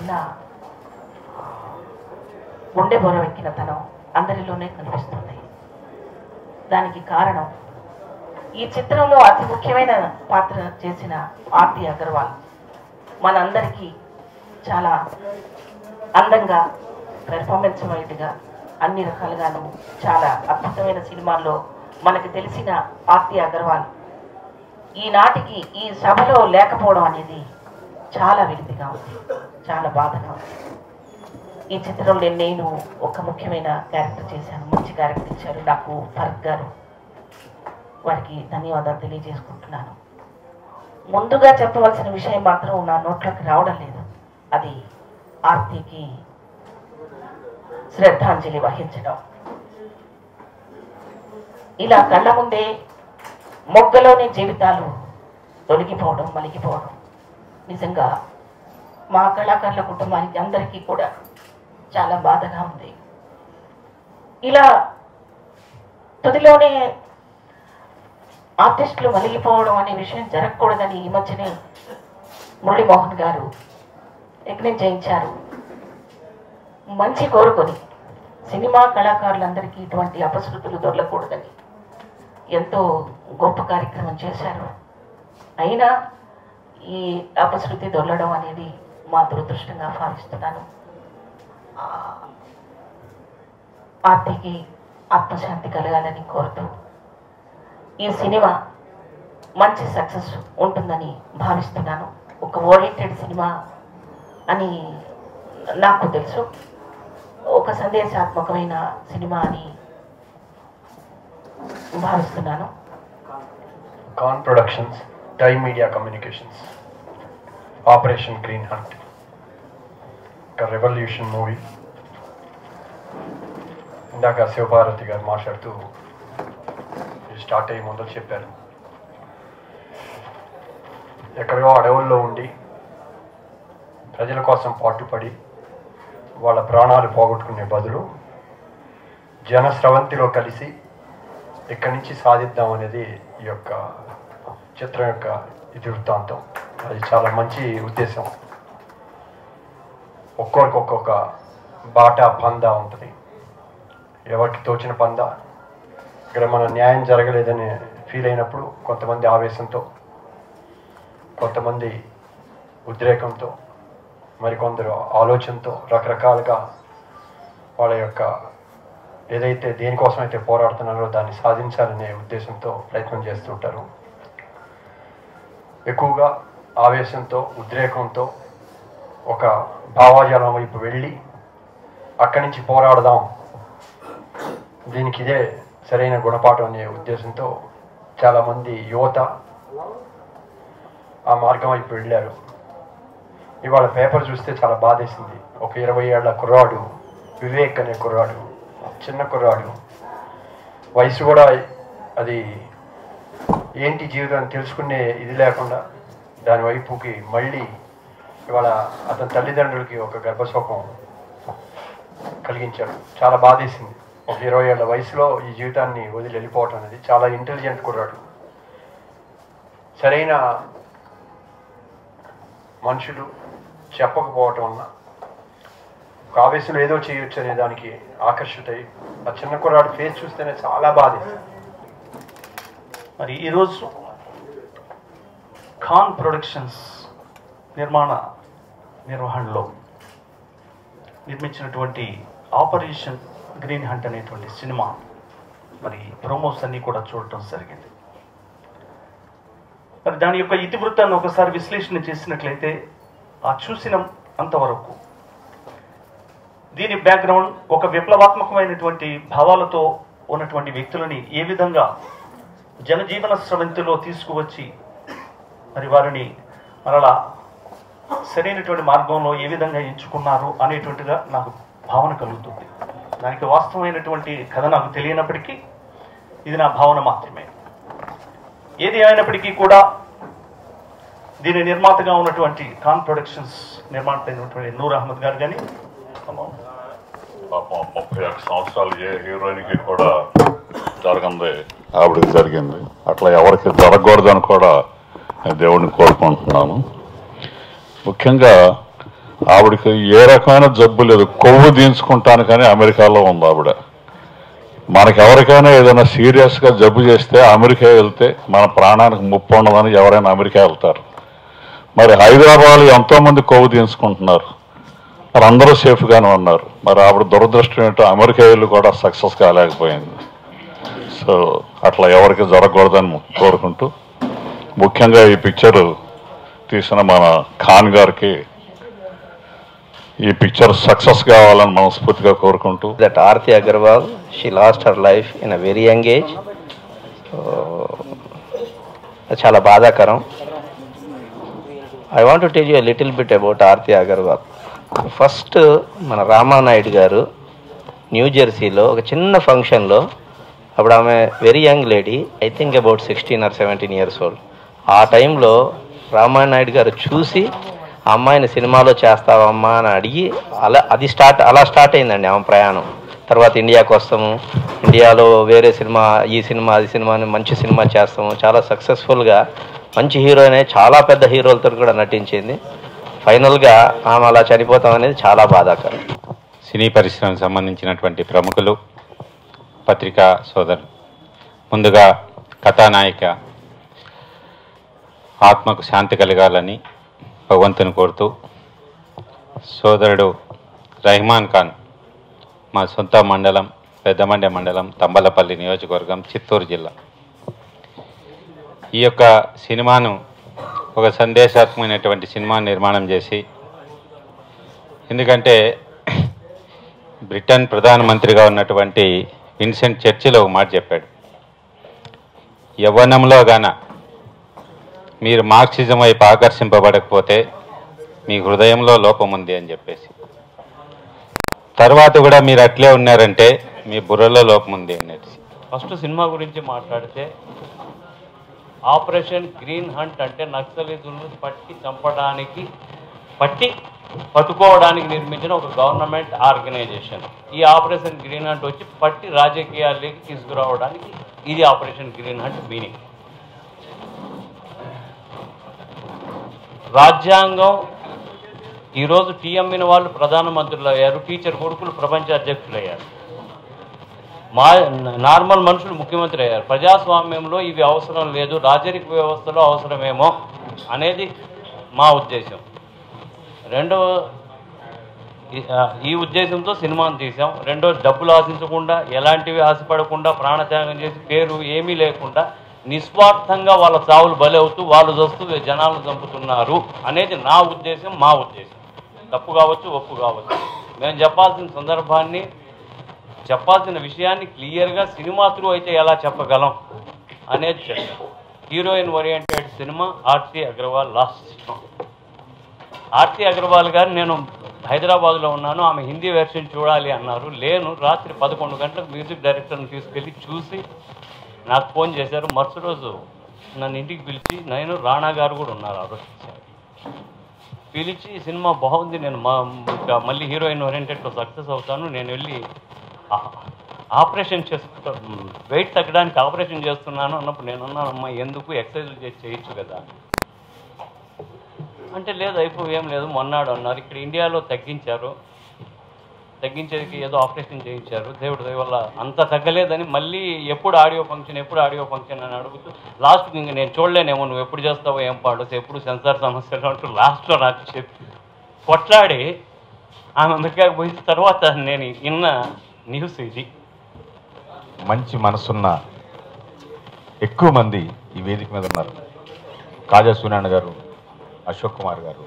ఉన్న గుండె బొరవెక్కిన తనం అందరిలోనే కనిపిస్తుంది. దానికి కారణం ఈ చిత్రంలో అతి ముఖ్యమైన పాత్ర చేసిన ఆర్తి అగర్వాల్ మనందరికీ చాలా అందంగా పెర్ఫార్మెన్స్ వైడ్గా అన్ని రకాలుగాను చాలా అద్భుతమైన సినిమాల్లో మనకు తెలిసిన ఆర్తి అగర్వాల్ ఈనాటికి ఈ సభలో లేకపోవడం అనేది చాలా విడిదిగా ఉంది, చాలా బాధగా ఉంది. ఈ చిత్రంలో నేను ఒక ముఖ్యమైన క్యారెక్టర్ చేశాను, మంచి క్యారెక్టర్ ఇచ్చారు నాకు ఫరక్ గారు, వారికి ధన్యవాదాలు తెలియజేసుకుంటున్నాను. ముందుగా చెప్పవలసిన విషయం మాత్రం నా నోట్లోకి రావడం లేదు, అది ఆర్తికి శ్రద్ధాంజలి వహించడం. ఇలా కళ్ళ ముందే మొగ్గలోని జీవితాలు తొలగిపోవడం, మలిగిపోవడం నిజంగా మా కళాకారుల కుటుంబానికి అందరికీ కూడా చాలా బాధగా ఉంది. ఇలా తుదిలోనే ఆర్టిస్టులు మలిగిపోవడం అనే విషయం జరగకూడదని ఈ మధ్యనే మురళీమోహన్ గారు యజ్ఞం చేయించారు. మంచి కోరుకొని సినిమా కళాకారులందరికీ ఇటువంటి అపశృతులు దొరకకూడదని ఎంతో గొప్ప కార్యక్రమం చేశారు. అయినా ఈ అపశృతి దొరలడం అనేది మా దురదృష్టంగా భావిస్తున్నాను. ఆర్తికి ఆత్మశాంతి కలగాలని కోరుతూ ఈ సినిమా మంచి సక్సెస్ ఉంటుందని భావిస్తున్నాను. ఒక ఓరియంటెడ్ సినిమా అని నాకు తెలుసు, ఒక సందేశాత్మకమైన సినిమా అని భావిస్తున్నాను. Khan productions, time media communications, operation green hunt, ఒక రెవల్యూషన్ మూవీ. ఇందాక శివభారతి గారు మాట్లాడుతూ స్టార్ట్ అయ్యి ముందు చెప్పారు, ఎక్కడో అడవుల్లో ఉండి ప్రజల కోసం పాటుపడి వాళ్ళ ప్రాణాలు పోగొట్టుకునే బదులు జనస్రవంతిలో కలిసి ఇక్కడి నుంచి సాధిద్దాం అనేది ఈ యొక్క చిత్రం యొక్క ఇతివృత్తాంతం. అది చాలా మంచి ఉద్దేశం. ఒక్కొక్కరికి ఒక్కొక్క బాటా పందా ఉంటుంది, ఎవరికి తోచిన పందా. ఇక్కడ మన న్యాయం జరగలేదని ఫీల్ అయినప్పుడు కొంతమంది ఆవేశంతో, కొంతమంది ఉద్రేకంతో, మరికొందరు ఆలోచనతో రకరకాలుగా వాళ్ళ యొక్క ఏదైతే దేనికోసమైతే పోరాడుతున్నారో దాన్ని సాధించాలనే ఉద్దేశంతో ప్రయత్నం చేస్తుంటారు. ఎక్కువగా ఆవేశంతో, ఉద్రేకంతో ఒక భావాజాలం వైపు వెళ్ళి అక్కడి నుంచి పోరాడదాం, దీనికి ఇదే సరైన గుణపాఠం అనే ఉద్దేశంతో చాలామంది యువత ఆ మార్గం వైపు వెళ్ళారు. ఇవాళ పేపర్ చూస్తే చాలా బాధేసింది. ఒక 20 ఏళ్ల కుర్రాడు, వివేక్ అనే కుర్రాడు, చిన్న కుర్రాడు, వయసు కూడా అది ఏంటి జీవితం తెలుసుకునే ఇది లేకుండా దాని వైపుకి మళ్ళీ ఇవాళ అతని తల్లిదండ్రులకి ఒక గర్భశోకం కలిగించాడు. చాలా బాధేసింది. ఒక 20 ఏళ్ల వయసులో ఈ జీవితాన్ని వదిలి వెళ్ళిపోవటం అనేది. చాలా ఇంటెలిజెంట్ కుర్రాడు. సరైన మనుషులు చెప్పకపోవటం వలన ఒక ఆవేశంలో ఏదో చేయొచ్చు అనే దానికి ఆకర్షితై ఆ చిన్న కుర్రాడు ఫేస్ చూస్తేనే చాలా బాధేసింది. మరి ఈరోజు ఖాన్ ప్రొడక్షన్స్ నిర్వహణలో నిర్మించినటువంటి ఆపరేషన్ గ్రీన్ హంట్ అనేటువంటి సినిమా మరి ప్రోమోస్ అన్నీ కూడా చూడటం జరిగింది. మరి దాని యొక్క ఇతివృత్తాన్ని ఒకసారి విశ్లేషణ చేసినట్లయితే ఆ చూసిన అంతవరకు దీని బ్యాక్గ్రౌండ్ ఒక విప్లవాత్మకమైనటువంటి భావాలతో ఉన్నటువంటి వ్యక్తులని ఏ విధంగా జనజీవన స్రవంతిలో తీసుకువచ్చి మరి వారిని మరలా సరైనటువంటి మార్గంలో ఏ విధంగా ఎంచుకున్నారు అనేటువంటిగా నాకు భావన కలుగుతుంది. దానికి వాస్తవమైనటువంటి కథ నాకు తెలియనప్పటికీ ఇది నా భావన మాత్రమే. ఏది అయినప్పటికీ కూడా దీని నిర్మాతగా ఉన్నటువంటి ఖాన్ ప్రొడక్షన్స్ నిర్మాత అయినటువంటి నూర్ అహ్మద్ గారు కానీ 31 సంవత్సరాలు ఏ హీరోయిన్కి కూడా జరగంది ఆవిడకి జరిగింది. అట్లా ఎవరికి జరగకూడదని కూడా దేవుడిని కోరుకుంటున్నాను. ముఖ్యంగా ఆవిడకి ఏ రకమైన జబ్బు లేదు, కొవ్వు దించుకుంటాను కానీ అమెరికాలో ఉంది ఆవిడ. మనకి ఎవరికైనా ఏదైనా సీరియస్గా జబ్బు చేస్తే అమెరికా వెళ్తే మన ప్రాణానికి ముప్పు ఉండదని ఎవరైనా అమెరికా వెళ్తారు. మరి హైదరాబాద్లో ఎంతోమంది కొవ్వు తీసుకుంటున్నారు, మరి అందరూ సేఫ్గానే ఉన్నారు. మరి ఆవిడ దురదృష్టం ఏంటో అమెరికా వెళ్ళి కూడా సక్సెస్ కాలేకపోయింది. సో అట్లా ఎవరికి జరగకూడదని కోరుకుంటూ, ముఖ్యంగా ఈ పిక్చర్ తీసిన మన ఖాన్ గారికి ఈ పిక్చర్ సక్సెస్ కావాలని మనస్ఫూర్తిగా కోరుకుంటూ. That Aarti Agarwal, she lost her life in a very young age. చాలా బాధాకరం. I want to tell you a little bit about Aarti Agarwal. First మన రామానాయుడు గారు న్యూ జెర్సీలో ఒక చిన్న ఫంక్షన్లో, అప్పుడు ఆమె very young lady, I think about 16 or 17 years old. ఆ టైంలో రామానాయుడు గారు చూసి ఆ అమ్మాయిని సినిమాలో చేస్తావమ్మా అని అడిగి అలా స్టార్ట్ అయిందండి ఆమె ప్రయాణం. తర్వాత ఇండియాకి వస్తాము, ఇండియాలో వేరే సినిమా, ఈ సినిమా, అది సినిమాని మంచి సినిమా చేస్తాము, చాలా సక్సెస్ఫుల్గా మంచి హీరోయిన్, చాలా పెద్ద హీరోలతో కూడా నటించింది. ఫైనల్గా ఆమె అలా చనిపోతాం అనేది చాలా బాధాకరం. సినీ పరిశ్రమకు సంబంధించినటువంటి ప్రముఖులు, పత్రికా సోదరులు, ముందుగా కథానాయిక ఆత్మకు శాంతి కలగాలని భగవంతుని కోరుతూ, సోదరుడు రెహమాన్ ఖాన్ మా సొంత మండలం పెద్దమండ్య మండలం తంబలపల్లి నియోజకవర్గం చిత్తూరు జిల్లా. ఈ యొక్క సినిమాను ఒక సందేశాత్మకమైనటువంటి సినిమా నిర్మాణం చేసి, ఎందుకంటే బ్రిటన్ ప్రధానమంత్రిగా ఉన్నటువంటి విన్సెంట్ చర్చిల్ ఒక మాట చెప్పాడు, యవ్వనంలో గాన మీరు మార్క్సిజం వైపు ఆకర్షింపబడకపోతే మీ హృదయంలో లోపం ఉంది అని చెప్పేసి, తర్వాత కూడా మీరు అట్లే ఉన్నారంటే మీ బుర్రలో లోపం ఉంది అనేది. ఫస్ట్ సినిమా గురించి మాట్లాడితే, ఆపరేషన్ గ్రీన్ హంట్ అంటే నక్సలిజులను పట్టుకోవడానికి నిర్మించిన ఒక గవర్నమెంట్ ఆర్గనైజేషన్. ఈ ఆపరేషన్ గ్రీన్ హంట్ వచ్చి పట్టి రాజకీయాల్లోకి తీసుకురావడానికి ఇది ఆపరేషన్ గ్రీన్ హంట్ మీనింగ్. రాజ్యాంగం ఈరోజు టీఎంఈన వాళ్ళు ప్రధానమంత్రులు అయ్యారు, టీచర్ కొడుకులు ప్రపంచ అధ్యక్షులు అయ్యారు, నార్మల్ మనుషులు ముఖ్యమంత్రి అయ్యారు. ప్రజాస్వామ్యంలో ఇవి అవసరం లేదు, రాజరిక వ్యవస్థలో అవసరమేమో అనేది మా ఉద్దేశం. ఈ ఉద్దేశంతో సినిమాను తీసాం. డబ్బులు ఆశించకుండా, ఎలాంటివి ఆశపడకుండా, ప్రాణత్యాగం చేసి పేరు ఏమీ లేకుండా నిస్వార్థంగా వాళ్ళ చావులు బలవుతూ వాళ్ళు చూస్తూ జనాలను చంపుతున్నారు అనేది నా ఉద్దేశం, మా ఉద్దేశం. తప్పు కావచ్చు, ఒప్పు కావచ్చు. మేము చెప్పాల్సిన విషయాన్ని క్లియర్గా సినిమా త్రూ అయితే ఎలా చెప్పగలం అనేది చెప్పాం. Heroine oriented cinema Aarti Agarwal last cinema. Aarti Agarwal గారు, నేను హైదరాబాద్లో ఉన్నాను, ఆమె హిందీ వెర్షన్ చూడాలి అన్నారు. లేను, రాత్రి 11 గంటలకు మ్యూజిక్ డైరెక్టర్ని తీసుకెళ్ళి చూసి నాకు ఫోన్ చేశారు. మరుసటి రోజు నన్ను ఇంటికి పిలిచి, నేను రాణా గారు కూడా ఉన్నారు ఆ రోజు, పిలిచి సినిమా బాగుంది, నేను మళ్ళీ హీరోయిన్ ఓరియంటెడ్లో సక్సెస్ అవుతాను, నేను వెళ్ళి ఆపరేషన్ వెయిట్ తగ్గడానికి ఆపరేషన్ చేస్తున్నాను అన్నప్పుడు నేను అన్నానమ్మా, ఎందుకు ఎక్సర్సైజ్ చేసి చేయొచ్చు కదా అంటే, లేదు ఏం లేదు మొన్నాడు అన్నారు. ఇక్కడ ఇండియాలో తగ్గించేది ఏదో ఆపరేషన్ చేయించారు, దేవుడి దయ వల్ల అంత తగ్గలేదని మళ్ళీ ఎప్పుడు ఆడియో ఫంక్షన్ అని అడుగుతూ లాస్ట్కి ఇంక నేను చూడలేనేమో, నువ్వు ఎప్పుడు చేస్తావో ఏం పాడొచ్చు, ఎప్పుడు సెన్సార్ సమస్యలు అంటూ లాస్ట్లో నాకు చెప్పి కొట్లాడి ఆమె అమెరికాకి పోయిన తర్వాత నేను విన్న న్యూస్ ఇది. మంచి మనసున్న ఎక్కువ మంది ఈ వేదిక మీద ఉన్నారు. కాజా సూర్యనారాయణ గారు, అశోక్ కుమార్ గారు,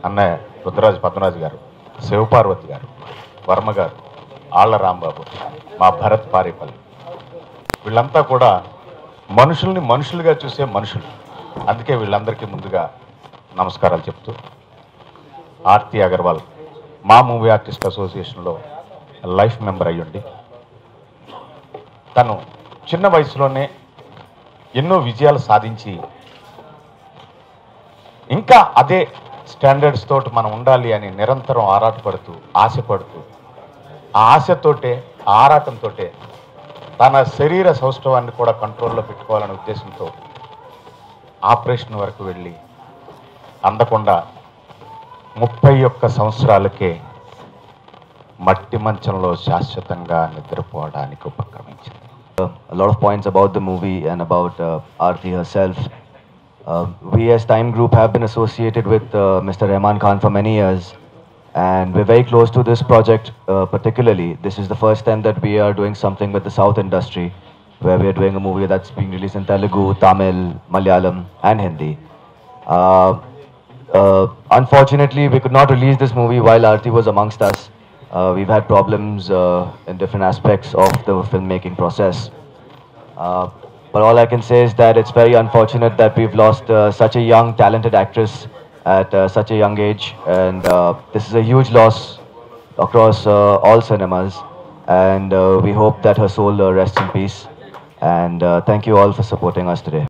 అన్నయ్య రుద్రరాజు పద్మరాజు గారు, శివపార్వతి గారు, వర్మ గారు, ఆళ్ల రాంబాబు, మా భరత్ పారేపల్లి, వీళ్ళంతా కూడా మనుషుల్ని మనుషులుగా చూసే మనుషులు. అందుకే వీళ్ళందరికీ ముందుగా నమస్కారాలు చెప్తూ, ఆర్తి అగర్వాల్ మా మూవీ ఆర్టిస్ట్ అసోసియేషన్లో లైఫ్ మెంబర్ అయ్యుండి, తను చిన్న వయసులోనే ఎన్నో విజయాలు సాధించి ఇంకా అదే స్టాండర్డ్స్ తోటి మనం ఉండాలి అని నిరంతరం ఆరాటపడుతూ ఆశపడుతూ, ఆ ఆశతోటే ఆరాటంతో తన శరీర సౌష్ఠవాన్ని కూడా కంట్రోల్లో పెట్టుకోవాలనే ఉద్దేశంతో ఆపరేషన్ వరకు వెళ్ళి అందకుండా 31 సంవత్సరాలకే మట్టి మంచంలో శాశ్వతంగా నిద్రపోవడానికి ఉపక్రమించింది. A lot of points about the movie and about Aarti herself. We as Time Group have been associated with Mr. Rahman Khan for many years, and we're very close to this project particularly. This is the first time that we are doing something with the South industry, where we are doing a movie that's being released in Telugu, Tamil, Malayalam and Hindi. Unfortunately, we could not release this movie while Aarti was amongst us. We've had problems in different aspects of the filmmaking process. But all I can say is that it's very unfortunate that we've lost such a young, talented actress at such a young age. And this is a huge loss across all cinemas. And we hope that her soul rests in peace. And thank you all for supporting us today.